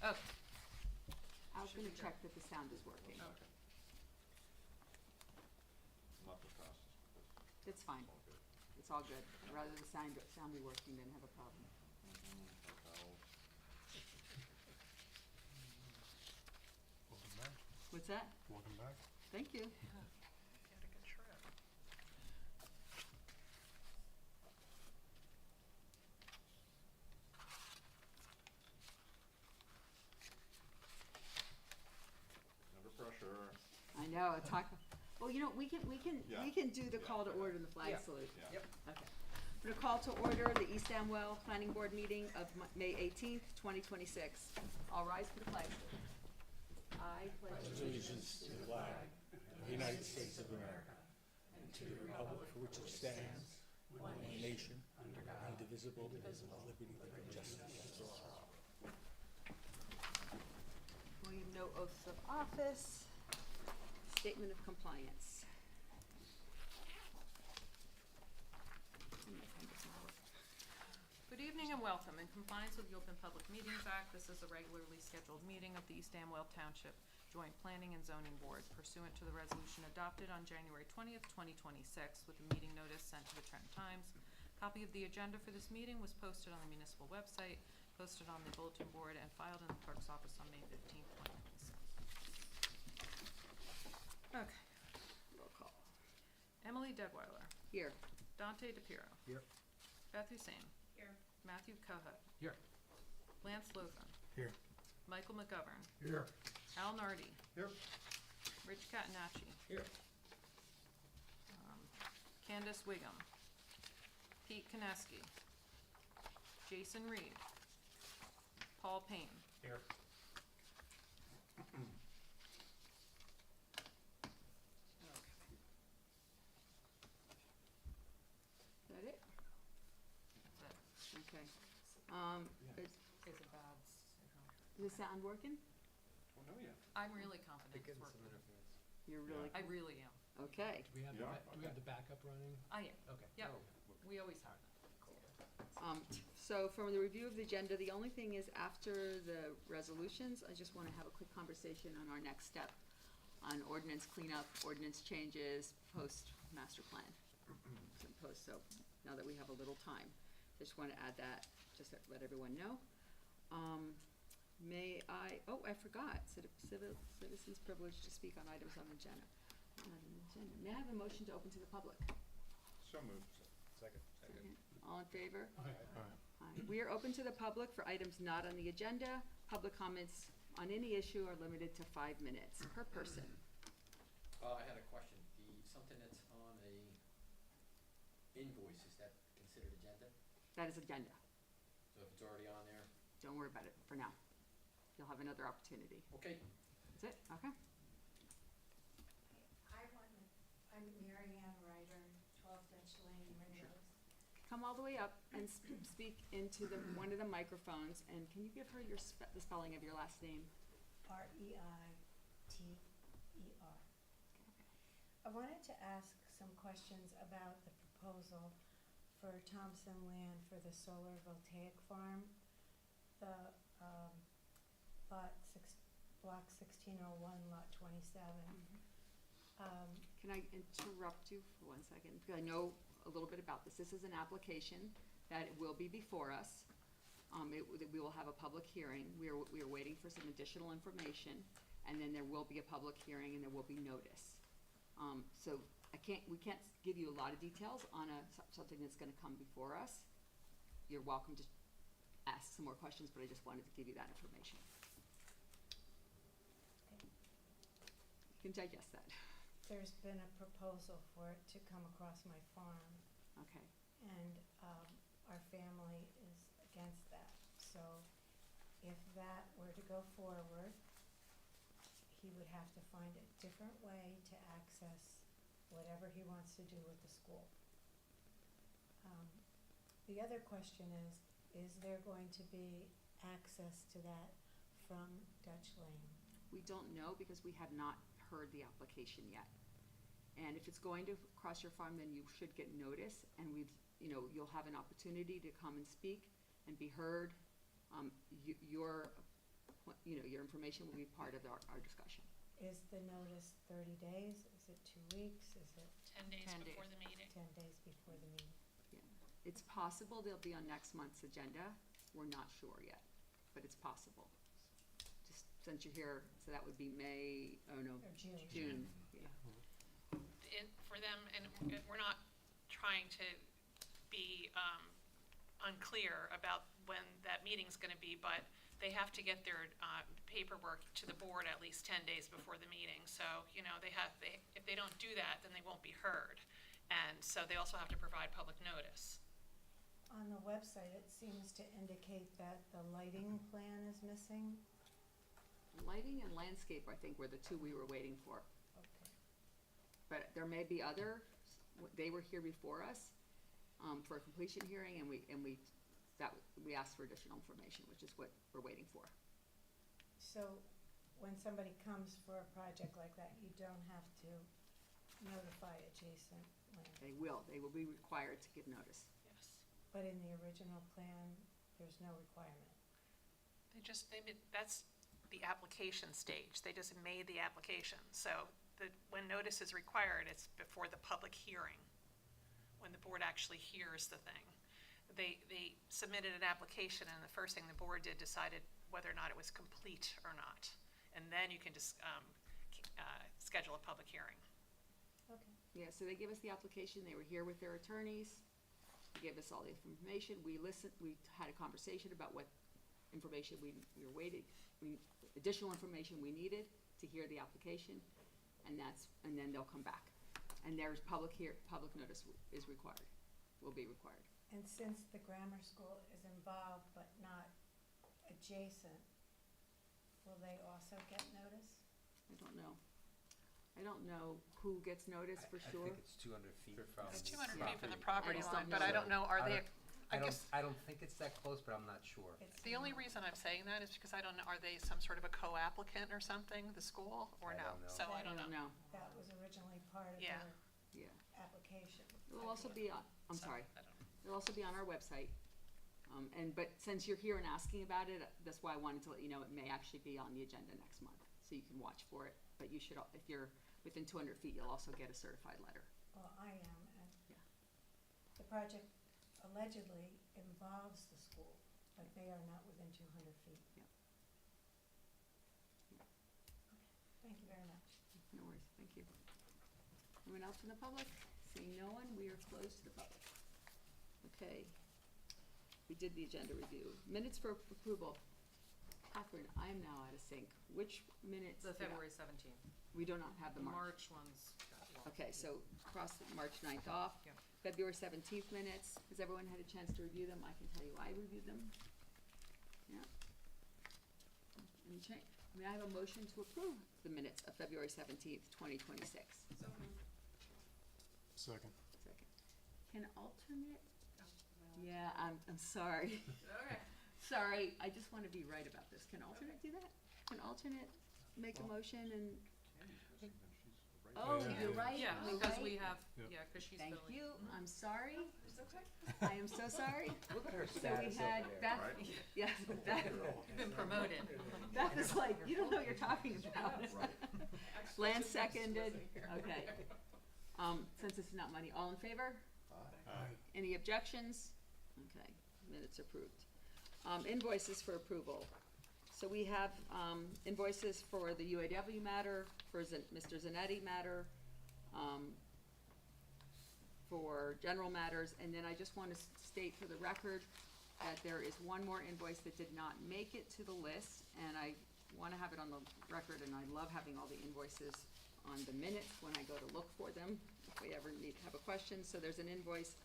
Oh, I was Should gonna be check good. that the sound is working. okay. Not the fastest, but It's fine. it's all good. It's all good. I'd rather the sound be working than have a problem. Like valves. Welcome back. What's that? Welcome back. Thank you. Yeah, you had a good trip. Under pressure. I know, well, you know, we can Yeah. do the Yeah, call to yeah. order and the flag Yeah. salute. Yeah. Yep. Okay. I'm gonna call to order the East Amwell Planning Board meeting of May 18th, 2026. All rise for the flag salute. I pledge allegiance to the flag of the United States of America and to the republic for which it stands, one nation, indivisible, with liberty and justice for all. We have no oaths of office. Statement of compliance. Good evening and welcome. In compliance with the Open Public Meetings Act, this is a regularly scheduled meeting of the East Amwell Township Joint Planning and Zoning Board pursuant to the resolution adopted on January 20th, 2026, with a meeting notice sent to the Trenton Times. Copy of the agenda for this meeting was posted on the municipal website, posted on the bulletin board, and filed in the clerk's office on May 15th, 2026. Okay. Roll call. Emily Dedweiler, Here. Dante DePiero, Here. Beth Hussein, Here. Matthew Kohut, Here. Lance Logan, Here. Michael McGovern, Here. Al Nardi, Here. Rich Catenacci, Here. Candace Wiggum, Pete Kineski, Jason Reed, Paul Payne. Here. Is that it? That's it. Okay. Is Is it bad signal? the sound working? Oh, no, yeah. I'm really confident it's working. You're really, I really am. okay. Do we have, Yeah, do we have the backup running? I am. Okay. Yep. Oh, We always have. So from the review of the agenda, the only thing is after the resolutions, I just want to have a quick conversation on our next step on ordinance cleanup, ordinance changes, post master plan. So now that we have a little time, just want to add that, just to let everyone know. I forgot, citizens privilege to speak on items on the agenda. May I have a motion to open to the public? So moved. Second. All in favor? All right. Aye. We are open to the public for items not on the agenda. Public comments on any issue are limited to 5 minutes per person. I had a question. Something that's on a invoice, is that considered agenda? That is agenda. So if it's already on there, Don't worry about it for now. You'll have another opportunity. okay. That's it? Okay. I'm Mary Ann Ryder, 12 Dutch Lane, Ringrose. Come all the way up and speak into one of the microphones. And can you give her the spelling of your last name? Reiter. I wanted to ask some questions about the proposal for Thompson Land for the solar voltaic farm. The block 1601, lot 27. Can I interrupt you for 1 second? Because I know a little bit about this. This is an application that will be before us. We will have a public hearing. We are waiting for some additional information, and then there will be a public hearing and there will be notice. So we can't give you a lot of details on something that's gonna come before us. You're welcome to ask some more questions, but I just wanted to give you that information. Okay. You can digest that. There's been a proposal for it to come across my farm, Okay. and our family is against that. So if that were to go forward, he would have to find a different way to access whatever he wants to do with the school. The other question is there going to be access to that from Dutch Lane? We don't know because we have not heard the application yet. And if it's going to cross your farm, then you should get notice, and you'll have an opportunity to come and speak and be heard. Your your information will be part of our discussion. Is the notice 30 days? Is it 2 weeks? Is it 10 days 10 before days. the meeting. 10 days before the meeting? It's possible they'll be on next month's agenda. We're not sure yet, but it's possible. Just since you're here, so that would be Or June? June, yeah. For them, and we're not trying to be unclear about when that meeting's gonna be, but they have to get their paperwork to the board at least 10 days before the meeting. So, if they don't do that, then they won't be heard. And so they also have to provide public notice. On the website, it seems to indicate that the lighting plan is missing. Lighting and landscape, I think, were the two we were waiting for. Okay. But there may be other, they were here before us, for a completion hearing, and we asked for additional information, which is what we're waiting for. So when somebody comes for a project like that, you don't have to notify adjacent land. They will be required to give notice. Yes. But in the original plan, there's no requirement. That's the application stage. They just made the application. So when notice is required, it's before the public hearing, when the board actually hears the thing. They submitted an application, and the first thing the board did decided whether or not it was complete or not. And then you can just schedule a public hearing. Okay. Yeah, so they gave us the application, they were here with their attorneys, they gave us all the information, we had a conversation about what information we were waiting, additional information we needed to hear the application, and then they'll come back. And there's public notice is required, will be required. And since the grammar school is involved but not adjacent, will they also get notice? I don't know who gets notice for sure. I think it's 200 feet from. It's the 200 feet from the property. property I just line, don't but I know. don't know, are they, I guess, I don't think it's that close, but I'm not sure. It's the only not. reason I'm saying that is because I don't know, are they some sort of a co-applicant or something, the school, or I no? don't know. So I don't know. That was originally part of Yeah. their Yeah. application. It'll also be on, I'm So, sorry, I don't know. it'll also be on our website. But since you're here and asking about it, that's why I wanted to let you know it may actually be on the agenda next month, so you can watch for it. But you should, if you're within 200 feet, you'll also get a certified letter. Well, I am, and Yeah. the project allegedly involves the school, but they are not within 200 feet. Yep. Okay, thank you very much. No worries, thank you. Anyone else from the public? Seeing no one, we are closed to the public. Okay. We did the agenda review. Minutes for approval. Catherine, I am now out of sync. Which minutes? The February 17th. We do not have The the March. March ones got lost. Okay, so cross the March 9th off. Yep. February 17th minutes. Has everyone had a chance to review them? I can tell you I reviewed them. Yeah. Any change? May I have a motion to approve the minutes of February 17th, 2026? So moved. Second. Second. Can alternate? Yeah, I'm sorry. Okay. Sorry, I just want to be right about this. Can alternate do that? Can alternate make a motion and, oh, Yeah. you're right, Yeah, you're because right. we have, Yep. yeah, because she's Thank filling. you, I'm sorry. It's okay. I am so sorry. Look at her So we status had over there. Beth, Right. yeah, Beth, You've been promoted. Beth is like, you don't know what you're talking about. Lance seconded, okay. Since it's not money, all in favor? Aye. Any objections? Okay, minutes approved. Invoices for approval. So we have, invoices for the UAW matter, for Mr. Zanetti matter, for general matters, and then I just want to state for the record that there is one more invoice that did not make it to the list, and I want to have it on the record, and I love having all the invoices on the minutes when I go to look for them, if we ever have a question. So there's an invoice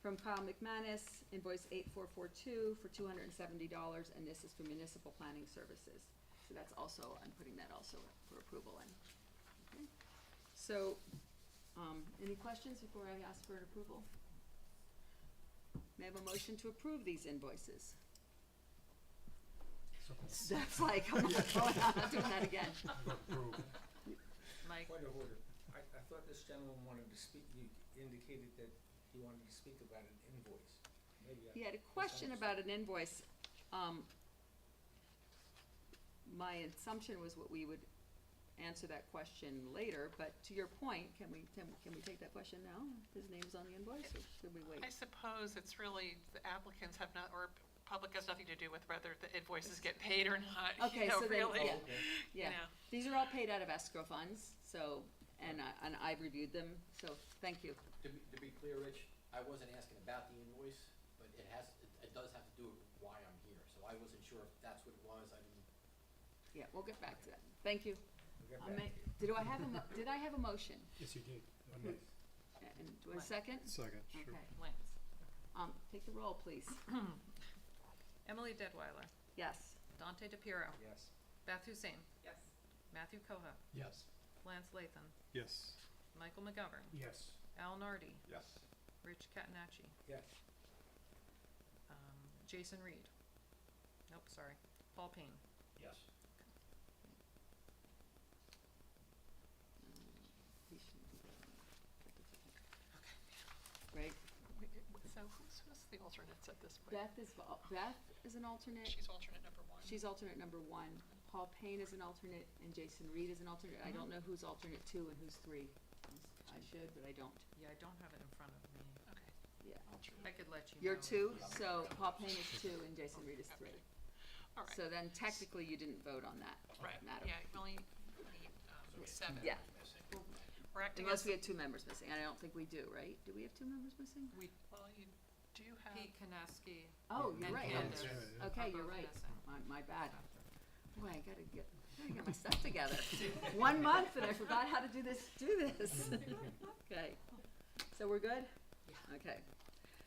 from Kyle McManus, invoice 8442 for $270, and this is for municipal planning services. So that's also, I'm putting that also for approval in. Okay. So, any questions before I ask for an approval? May I have a motion to approve these invoices? That's like, I'm not doing that again. Mike, Point of order. I thought this gentleman wanted to speak, you indicated that he wanted to speak about an invoice. Maybe I He had a question about an invoice. my assumption was what we would answer that question later, but to your point, can we take that question now? His name's on the invoice, or should we wait? I suppose it's really, the applicants have not, or public has nothing to do with whether the invoices get paid or not, Okay, you know, so then, really. yeah, You yeah. know. These are all paid out of escrow funds, so, and I've reviewed them, so, thank you. To be clear, Rich, I wasn't asking about the invoice, but it does have to do with why I'm here, so I wasn't sure if that's what it was, I didn't. Yeah, we'll get back to that. Thank you. We'll get back to it. Did I have a motion? Yes, you did. And do I second? Second, sure. Okay. Lance. Take the roll, please. Emily Deadweiler, Yes. Dante DePiero, Yes. Beth Hussein, Yes. Matthew Koha, Yes. Lance Lathan, Yes. Michael McGovern, Yes. Al Nardi, Yes. Rich Catanacci, Yes. Jason Reed. Nope, sorry. Paul Payne. Yes. Right? So who's the alternates at this point? Beth is an alternate. She's alternate number one. She's alternate number 1. Paul Payne is an alternate, and Jason Reed is an alternate. I don't know who's alternate 2 and who's 3. I should, but I don't. Yeah, I don't have it in front of me. Okay. Yeah. Alternate. I could let you know. You're 2, so Paul Payne is 2 and Jason Reed is 3. All right. So then technically you didn't vote on that Right, matter. yeah, you only need, 7. Yeah. We're acting Unless as, we had 2 members missing. I don't think we do, right? Do we have 2 members missing? well, you do have, Pete Kanaski. Oh, you're and right. Candace Yeah. Okay, are you're both right. missing. My bad. Boy, I gotta get my stuff together. 1 month and I forgot how to do this. Okay. So we're good? Yeah. Okay.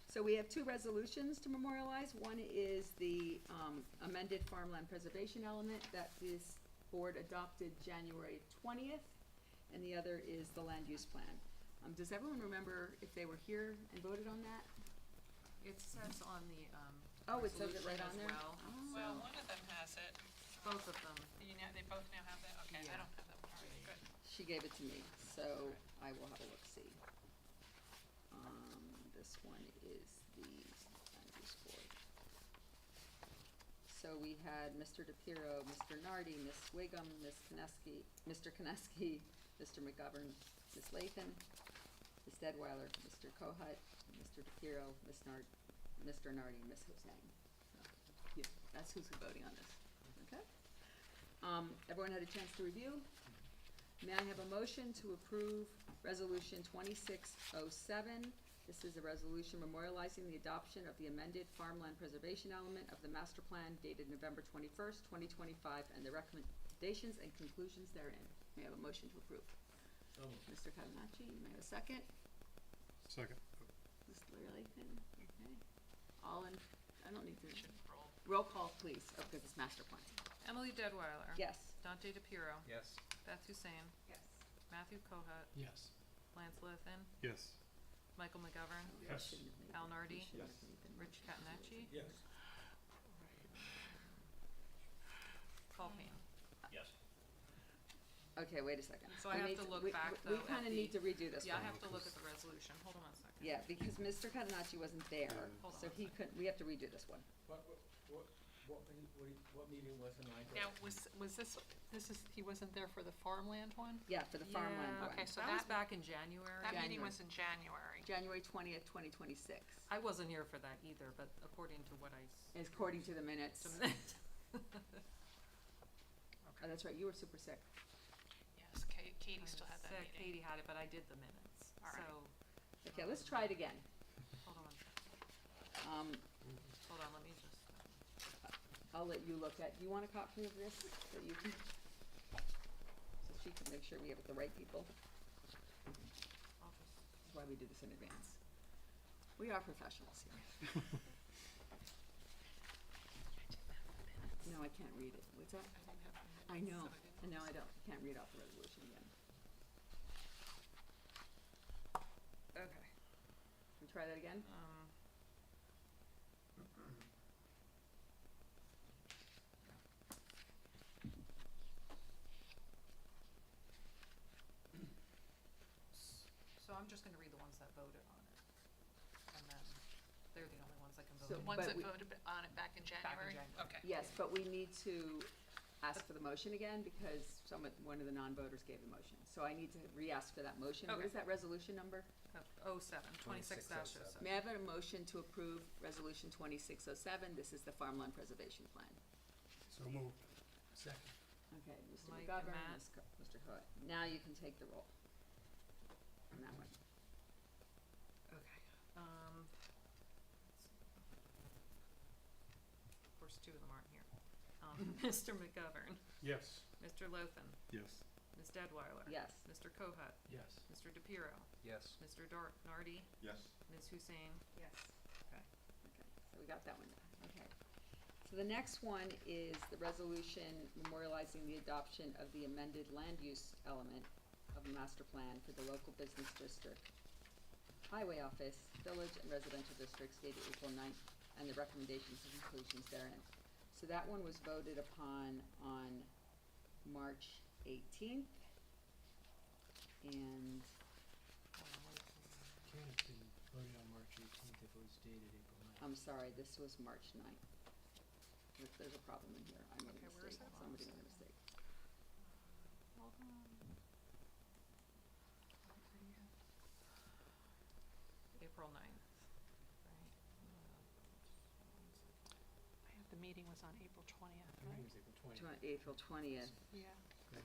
So we have 2 resolutions to memorialize. One is the amended farmland preservation element that this board adopted January 20th, and the other is the land use plan. Does everyone remember if they were here and voted on that? It says on the, Oh, it says it right resolution on as there? well. Oh. well, one of them has it. Both of them. They both now have that? Okay, I Yeah. don't have that one. All right, good. She gave it to me, so I will have a look-see. This one is the land use board. So we had Mr. DePiero, Mr. Nardi, Ms. Wiggum, Mr. Kineski, Mr. McGovern, Ms. Lathan, Ms. Deadweiler, Mr. Kohut, Mr. DePiero, Mr. Nardi, and Ms. Hussein. So, yeah, that's who's voting on this, okay? Everyone had a chance to review? May I have a motion to approve Resolution 2607? This is a resolution memorializing the adoption of the amended farmland preservation element of the master plan dated November 21st, 2025, and the recommendations and conclusions therein. May I have a motion to approve? So moved. Mr. Catanacci, may I have a second? Second. Mr. Lathan, okay. All in, I don't need to, Should roll. roll call, please, oh, because it's master plan. Emily Deadweiler. Yes. Dante DePiero. Yes. Beth Hussein. Yes. Matthew Koha. Yes. Lance Lathan. Yes. Michael McGovern. Yes. Shouldn't have made Al that. Nardi. Shouldn't have made that. Rich Catanacci. Yes. Paul Payne. Yes. Okay, wait a second. So I have We need to look we- back, We though, kinda at need the- to redo this Yeah, I one. have to look at the resolution. Hold on one second. Yeah, because Mr. Catanacci wasn't there, Hold so on. he couldn't, we have to redo this one. What meeting was the ninth? Now, was this he wasn't there for the farmland one? Yeah, for the farmland Yeah, one. Okay, so that was that- back in January. That meeting January. was in January. January 20th, 2026, I wasn't here for that either, but according to what I is according to the minutes. submitted. Oh, that's right, you were super sick. Yes, Katie still had that Sick, meeting. Katie had it, but I did the minutes. All right. So, Okay, let's try it again. hold on one second. Hold on, let me just, I'll let you look at, do you want a copy of this, so you can, so she can make sure we have it the right people? I'll just, That's why we do this in advance. We are professionals here. No, I can't read it. What's that? I didn't have the I minutes, know, so I and didn't- now I don't, can't read off the resolution again. okay. Can we try that again? So I'm just gonna read the ones that voted on it. And then, they're the only ones that can vote. So on it. Ones But that we- voted on it back in January? January. Okay. Yes, but we need to ask for the motion again because one of the non-voters gave the motion. So I need to re-ask for that motion. What Okay. is that resolution number? 26-07. May I have a motion to approve Resolution 2607? This is the Farmland Preservation Plan. So moved. Second. Okay, Mr. Mike and McGovern, Matt. Mr. Hood. Now you can take the roll on that one. Okay, of course, two of them aren't here. Mr. McGovern, Yes. Mr. Lothan, Yes. Ms. Deadweiler. Yes. Mr. Kohut, Yes. Mr. DePiero, Yes. Mr. Nardi, Yes. Ms. Hussein. Yes. Okay. Okay, so we got that one done, okay. So the next one is the resolution memorializing the adoption of the amended land use element of the master plan for the local business district, highway office, village and residential districts dated April 9th, and the recommendations and conclusions therein. So that one was voted upon on March 18th, and Can't have been voted on March 18th if it was dated April 9th. I'm sorry, this was March 9th. There's a problem in here, I made a Okay, where is mistake, that? somebody made a mistake. Hold on. April 9th, right? I have the meeting was on April 20th, I think it was April 20th. April 20th, Yeah.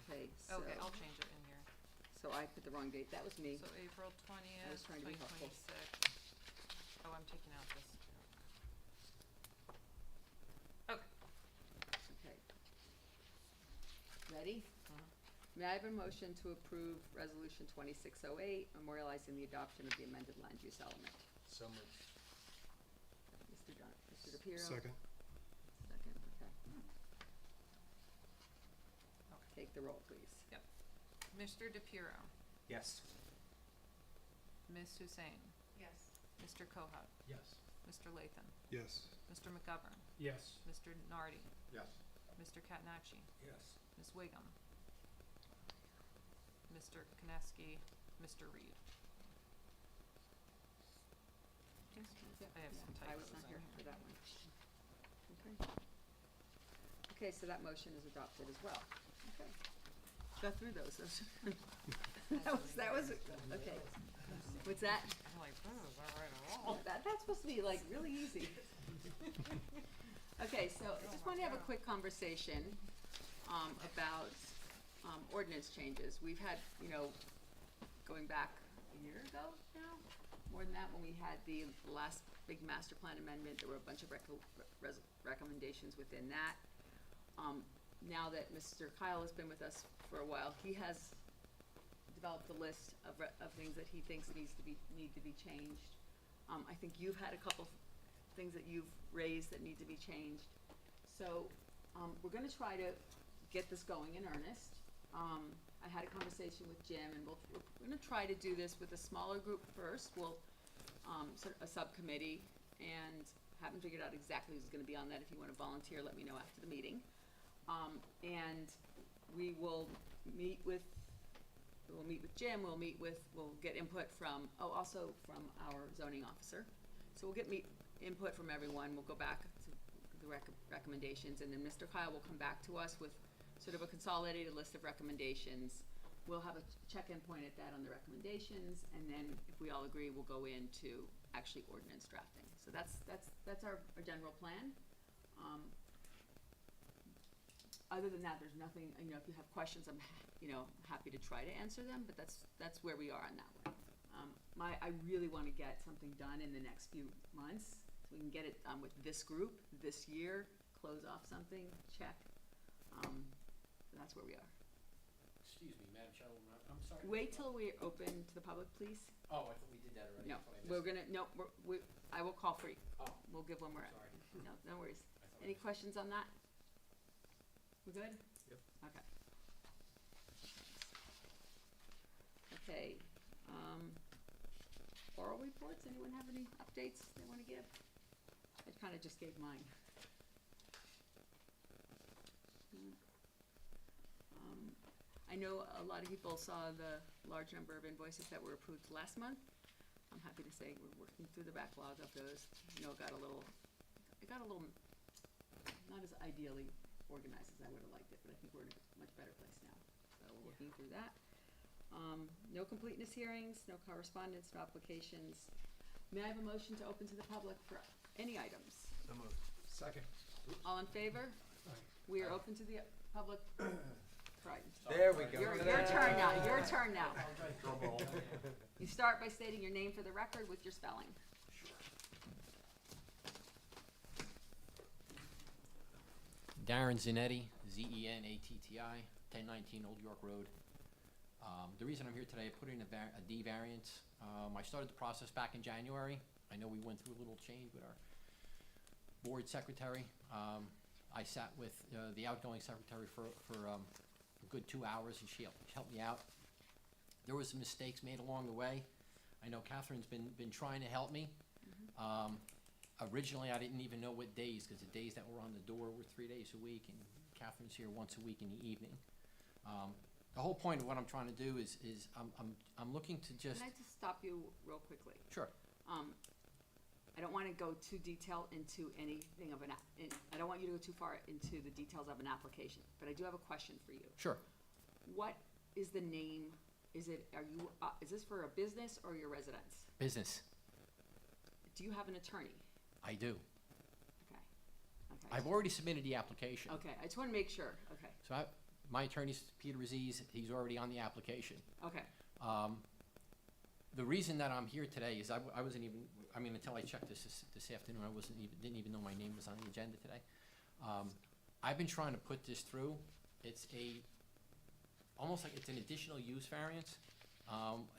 okay, so, Okay, I'll change it in here. so I put the wrong date, that was me. So April 20th, trying to be helpful. 2026. Oh, I'm taking out this. Okay. Okay. Ready? Mhm. May I have a motion to approve Resolution 2608, memorializing the adoption of the amended land use element? So moved. Mr. DePiero? Second. Second, okay. Take the roll, please. Mr. DePiero, Yes. Ms. Hussein, Yes. Mr. Kohut, Yes. Mr. Lathan, Yes. Mr. McGovern, Yes. Mr. Nardi, Yes. Mr. Catinacci, Yes. Ms. Wiggum, Mr. Kineski, Mr. Reed. I have some I was typos not in here here. for that one. Okay. Okay, so that motion is adopted as well. Okay. Got through those. That was, okay. What's that? I'm like, oh, is that right at all? That's supposed to be like really easy. Okay, so I just want to have a quick conversation, about, ordinance changes. We've had, going back a year ago now, more than that, when we had the last big master plan amendment, there were a bunch of recommendations within that. Now that Mr. Kyle has been with us for a while, he has developed a list of things that he thinks need to be changed. I think you've had a couple things that you've raised that need to be changed. So, we're gonna try to get this going in earnest. I had a conversation with Jim, and we're gonna try to do this with a smaller group first. We'll, sort of a subcommittee, and haven't figured out exactly who's gonna be on that. If you wanna volunteer, let me know after the meeting. And we will meet with Jim, we'll get input from, also from our zoning officer. So we'll get input from everyone, we'll go back to the recommendations, and then Mr. Kyle will come back to us with sort of a consolidated list of recommendations. We'll have a check-in point at that on the recommendations, and then if we all agree, we'll go into actually ordinance drafting. So that's our general plan. Other than that, there's nothing, if you have questions, I'm, happy to try to answer them, but that's where we are on that one. I really wanna get something done in the next few months, so we can get it done with this group, this year, close off something, check. That's where we are. Excuse me, Madam Chairwoman, I'm sorry. Wait till we're open to the public, please. Oh, I thought we did that already. No, I thought I we're missed it. gonna, I will call for you. Oh, We'll give when we're at. sorry. No worries. I thought Any I- questions on that? We good? Yep. Okay. Okay, oral reports, anyone have any updates they wanna give? I kinda just gave mine. I know a lot of people saw the large number of invoices that were approved last month. I'm happy to say we're working through the backlog of those. It got a little not as ideally organized as I would've liked it, but I think we're in a much better place now, so we're working through that. No completeness hearings, no correspondence, no applications. May I have a motion to open to the public for any items? So moved. Second. All in favor? We are open to the public for items. There we go. Your turn now, your turn now. You start by stating your name for the record with your spelling. Darren Zanetti, Zenetti, 1019 Old York Road. The reason I'm here today, I put in a D variance. I started the process back in January. I know we went through a little change with our board secretary. I sat with the outgoing secretary for a good 2 hours, and she helped me out. There was some mistakes made along the way. I know Catherine's been trying to help me. Originally, I didn't even know what days, because the days that were on the door were 3 days a week, and Catherine's here once a week in the evening. The whole point of what I'm trying to do is I'm looking to just. Can I just stop you real quickly? Sure. I don't wanna go too detailed into anything of I don't want you to go too far into the details of an application, but I do have a question for you. Sure. What is the name, is this for a business or your residence? Business. Do you have an attorney? I do. Okay. I've already submitted the application. Okay, I just wanna make sure, okay, So my attorney's Peter Aziz. He's already on the application. okay. The reason that I'm here today is I wasn't even, until I checked this afternoon, didn't even know my name was on the agenda today. I've been trying to put this through. It's almost like it's an additional use variance.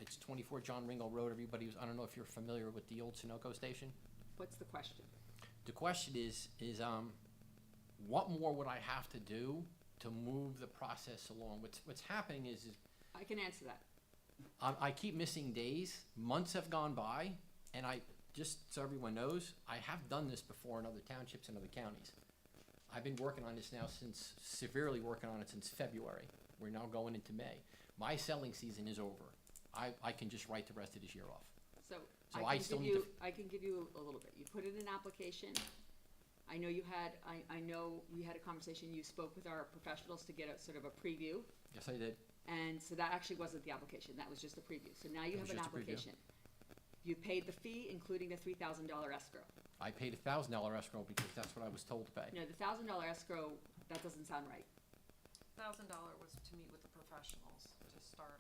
It's 24 John Ringo Road. I don't know if you're familiar with the old Sunoco station. What's the question? The question is what more would I have to do to move the process along? What's happening is I can answer that. I keep missing days. Months have gone by, and just so everyone knows, I have done this before in other townships and other counties. I've been working on this now severely working on it since February. We're now going into May. My selling season is over. I can just write the rest of this year off. So So I I can still give need to you, I can give you a little bit. You put in an application. I know you had, I know we had a conversation, you spoke with our professionals to get a sort of a preview. Yes, I did. And so that actually wasn't the application, that was just a preview. So now you It have was an just a preview. application. You paid the fee, including the $3,000 escrow. I paid $1,000 escrow because that's what I was told to pay. No, the $1,000 escrow, that doesn't sound right. $1,000 was to meet with the professionals to start.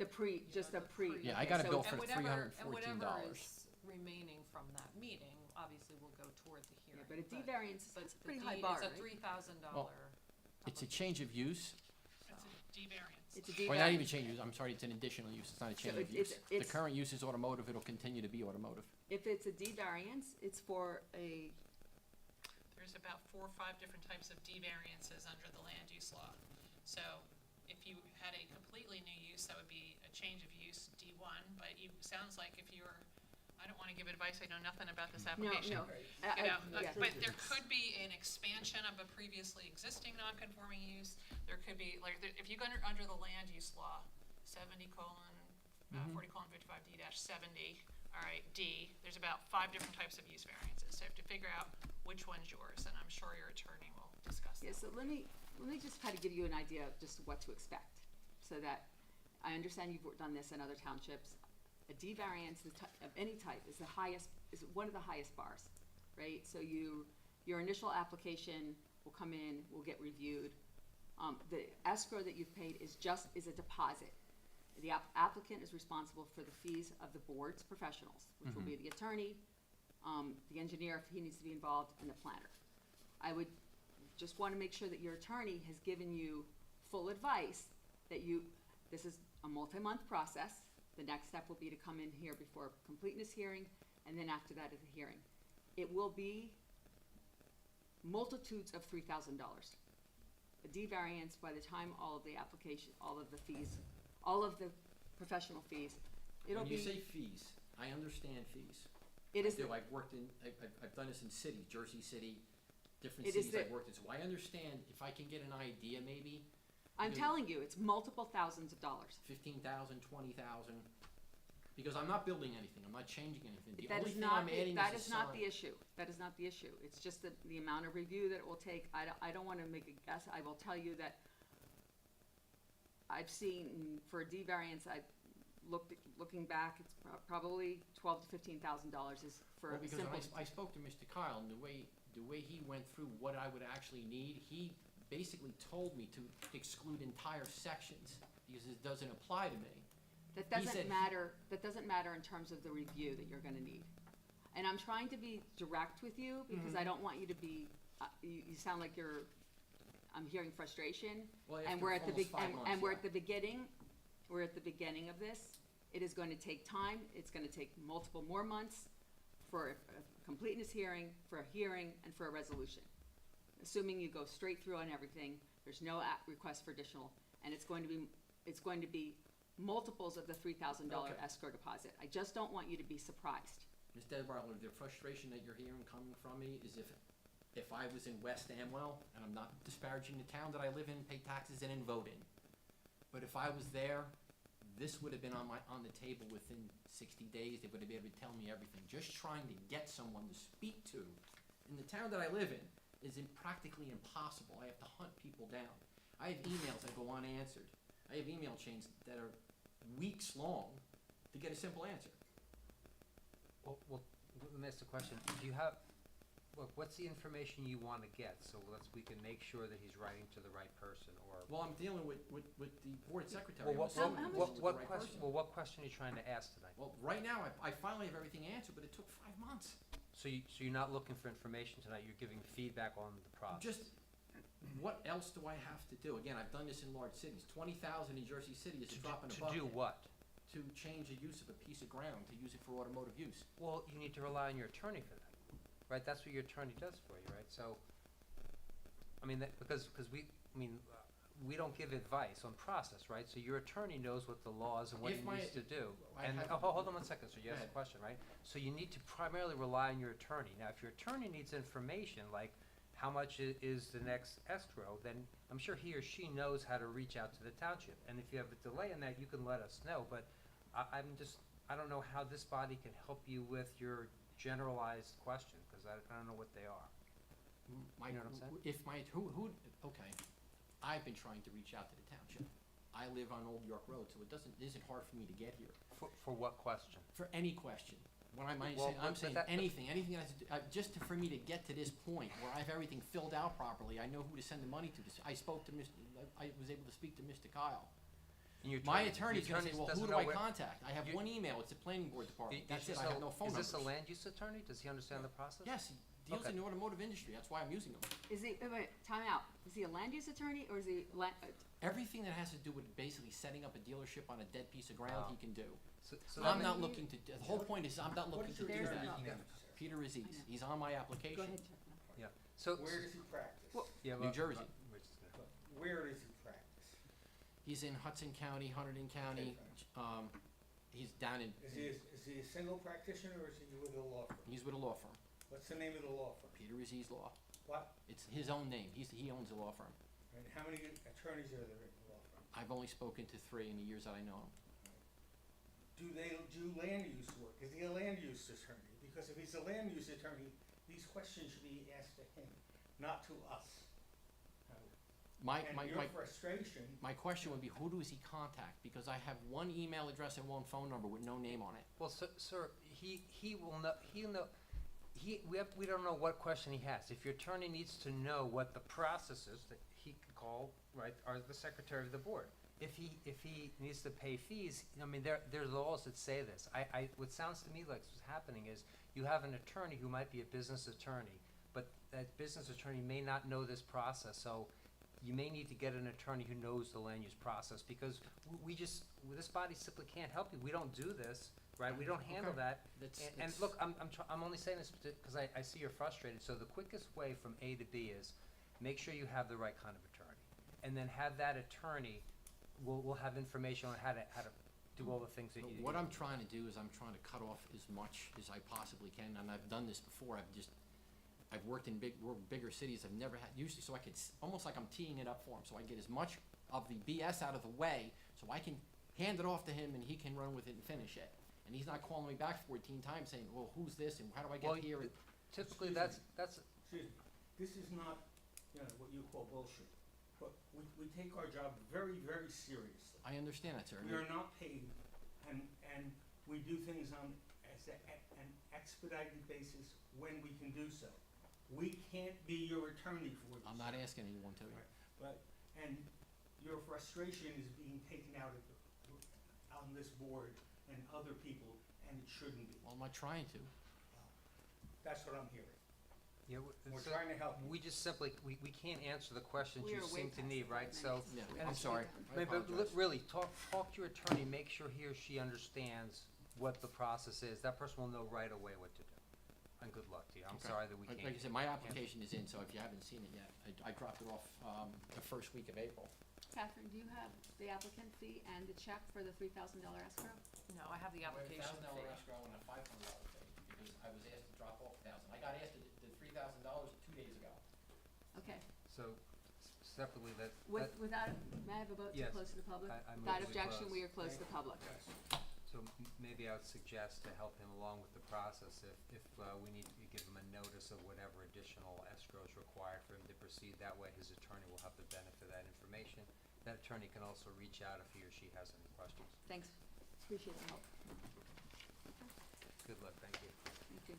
Just a pre. Yeah, I okay, got a so- bill And for whatever $314. is remaining from that meeting, obviously will go toward the hearing. Yeah, but a D variance, But it's a the pretty D- high bar, It's a right? $3,000. It's a change of use. It's a D variance. It's a D Or not even variance. change of use, I'm sorry, it's an additional use, it's not a change So of use. The it's- current use is automotive, it'll continue to be automotive. If it's a D variance, it's for a, There's about 4 or 5 different types of D variances under the land use law. So if you had a completely new use, that would be a change of use, D1, but sounds like if you were, I don't wanna give advice, I know nothing about this no, application. no. You know, yeah. but there could be an expansion of a previously existing non-conforming use. There could be, like, if you go under the land use law, 40:55D-70, all right, D, there's about 5 different types of use variances. So you have to figure out which one's yours, and I'm sure your attorney will discuss that. Yeah, so let me just kind of give you an idea of just what to expect, so that I understand you've done this in other townships. A D variance of any type is one of the highest bars, right? So your initial application will come in, will get reviewed. The escrow that you've paid is a deposit. The applicant is responsible for the fees of the board's professionals, which will be the attorney, the engineer if he needs to be involved, and the planner. I would just want to make sure that your attorney has given you full advice that this is a multi-month process. The next step will be to come in here before completeness hearing, and then after that is a hearing. It will be multitudes of $3,000. A D variance, by the time all of the application, all of the fees, all of the professional fees, it'll be. When you say fees, I understand fees. It is. I do, I've done this in cities, Jersey City, different It is cities I've worked in, so I understand, if I can get an idea maybe, I'm because- telling you, it's multiple thousands of dollars. 15,000, 20,000. Because I'm not building anything, I'm not changing anything. The That only is thing not, I'm adding that is is a not the sign. issue. That is not the issue. It's just the amount of review that it will take. I don't wanna make a guess. I will tell you that I've seen, for a D variance, looking back, it's probably $12,000 to $15,000 is for Well, a because simple. when I spoke to Mr. Kyle, and the way he went through what I would actually need, he basically told me to exclude entire sections, because it doesn't apply to me. That He said doesn't he- matter in terms of the review that you're gonna need. And I'm trying to be direct with you, because I don't want you to be, you sound like I'm hearing frustration. Well, And after we're at the almost 5 months, and we're yeah. at the beginning of this. It is going to take time, it's gonna take multiple more months for a completeness hearing, for a hearing, and for a resolution. Assuming you go straight through on everything, there's no request for additional, and it's going to be multiples of the $3,000 Okay. escrow deposit. I just don't want you to be surprised. Ms. Detwiler, the frustration that you're hearing coming from me is if I was in West Amwell, and I'm not disparaging the town that I live in, pay taxes in, and vote in, but if I was there, this would have been on the table within 60 days. They would have been able to tell me everything. Just trying to get someone to speak to in the town that I live in is practically impossible. I have to hunt people down. I have emails that go unanswered. I have email chains that are weeks long to get a simple answer. Well, let me ask the question. Do you have, look, what's the information you wanna get, so we can make sure that he's writing to the right person, or? Well, I'm dealing with the board secretary. Well, I'm assuming this is with the what right question, person. well, what question are you trying to ask tonight? Well, right now, I finally have everything answered, but it took 5 months. So you're not looking for information tonight, you're giving feedback on the process? Just, what else do I have to do? Again, I've done this in large cities. 20,000 in Jersey City is a drop in a To bucket. do what? To change the use of a piece of ground, to use it for automotive use. Well, you need to rely on your attorney for that, right? That's what your attorney does for you, right? So, I mean, because we don't give advice on process, right? So your attorney knows what the law is and what If he my- needs to do. I And, have- hold on one second, so you Go asked a ahead. question, right? So you need to primarily rely on your attorney. Now, if your attorney needs information, like how much is the next escrow, then I'm sure he or she knows how to reach out to the township. And if you have a delay in that, you can let us know, but I don't know how this body can help you with your generalized question, because I don't know what they are. My, You know what I'm saying? if my, okay, I've been trying to reach out to the township. I live on Old York Road, so it isn't hard for me to get here. For what question? For any question. When I'm Well, saying, I'm but saying that- anything that has to do, just for me to get to this point where I have everything filled out properly, I know who to send the money to. I spoke to I was able to speak to Mr. Kyle. And your My attorney- attorney's your gonna say, attorney well, doesn't who do know I where- contact? I have you- one email, it's the planning board department. That's it, I have no phone numbers. Is this a land use attorney? Does he understand the process? Yes, he deals Okay. in the automotive industry, that's why I'm using him. Is he, wait, time out. Is he a land use attorney, or is he Everything that has to do with basically setting up a dealership on a dead piece of ground, Oh. he can do. So I'm that not ma- looking to, the whole point is, I'm not What looking is to your do attorney that. name, sir? Peter Aziz, he's on my Go application. ahead. Yeah, so. Where does he practice? Well- Yeah, New well, Jersey. we're just gonna- Where does he practice? He's in Hudson County, Hunterdon County, he's down in, Is he a single practitioner or is he with a law firm? he's with a law firm, What's the name of the law firm? Peter Aziz Law. What? It's his own name, he owns a law firm. And how many attorneys are there in the law firm? I've only spoken to 3 in the years that I know him. Do they do land use work? Is he a land use attorney? Because if he's a land use attorney, these questions should be asked to him, not to us. And your frustration, My question would be, who does he contact? Because I have one email address and one phone number with no name on it. Well, sir, he will know, we don't know what question he has. If your attorney needs to know what the process is, that he can call, right, or the secretary of the board. If he needs to pay fees, I mean, there's laws that say this. What sounds to me like what's happening is, you have an attorney who might be a business attorney, but that business attorney may not know this process, so you may need to get an attorney who knows the land use process, because this body simply can't help you. We don't do this, right? We don't handle Okay. that. That's- And that's- look, I'm only saying this because I see you're frustrated. So the quickest way from A to B is make sure you have the right kind of attorney, and then have that attorney will have information on how to do all the things that But you. what I'm trying to do is I'm trying to cut off as much as I possibly can, and I've done this before. I've worked in bigger cities. I've never had, usually, so I could, almost like I'm teeing it up for him, so I get as much of the BS out of the way, so I can hand it off to him and he can run with it and finish it. And he's not calling me back 14 times saying, well, who's this and how do I Well, get here? And Typically, Excuse that's, Excuse me, this is not, what you call bullshit, but we take our job very, very seriously. I understand that, sir. We are not paid, and we do things on an expedited basis when we can do so. We can't be your attorney for you. I'm not asking anyone to. And your frustration is being taken out on this board and other people, and it shouldn't be. Well, I'm not trying to. That's what I'm hearing. yeah, We're so trying to help you. we just simply, we can't answer the questions We you are way seem to past need, the right? 5 So, minutes. Yeah, And I'm it's- sorry. I mean, I but apologize. really, talk to your attorney, make sure he or she understands what the process is. That person will know right away what to do. And good luck to you. I'm Okay. sorry that we Like can't. I said, my application is in, so if you haven't seen it yet, I dropped it off the first week of April. Catherine, do you have the applicant fee and the check for the $3,000 escrow? No, I have the application $1,000 fee. escrow and a $500 fee, because I was asked to drop off $1,000. I got asked the $3,000 2 days ago. Okay, So, separately, without, may I have a vote to Yes. close to the public? I move Without we objection, close. we are closed to the public. so maybe I would suggest to help him along with the process, if we need to give him a notice of whatever additional escrow is required for him to proceed. That way, his attorney will have the benefit of that information. That attorney can also reach out if he or she has any questions. Thanks, appreciate the help. Good luck, thank you. Thank you.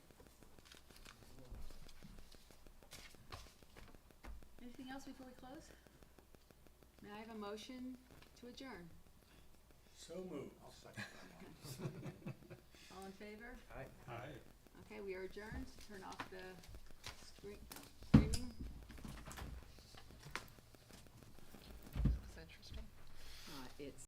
Anything else before we close? May I have a motion to adjourn? So moved. All in favor? Aye. Okay, we are adjourned. Turn off the screaming. It's interesting. It's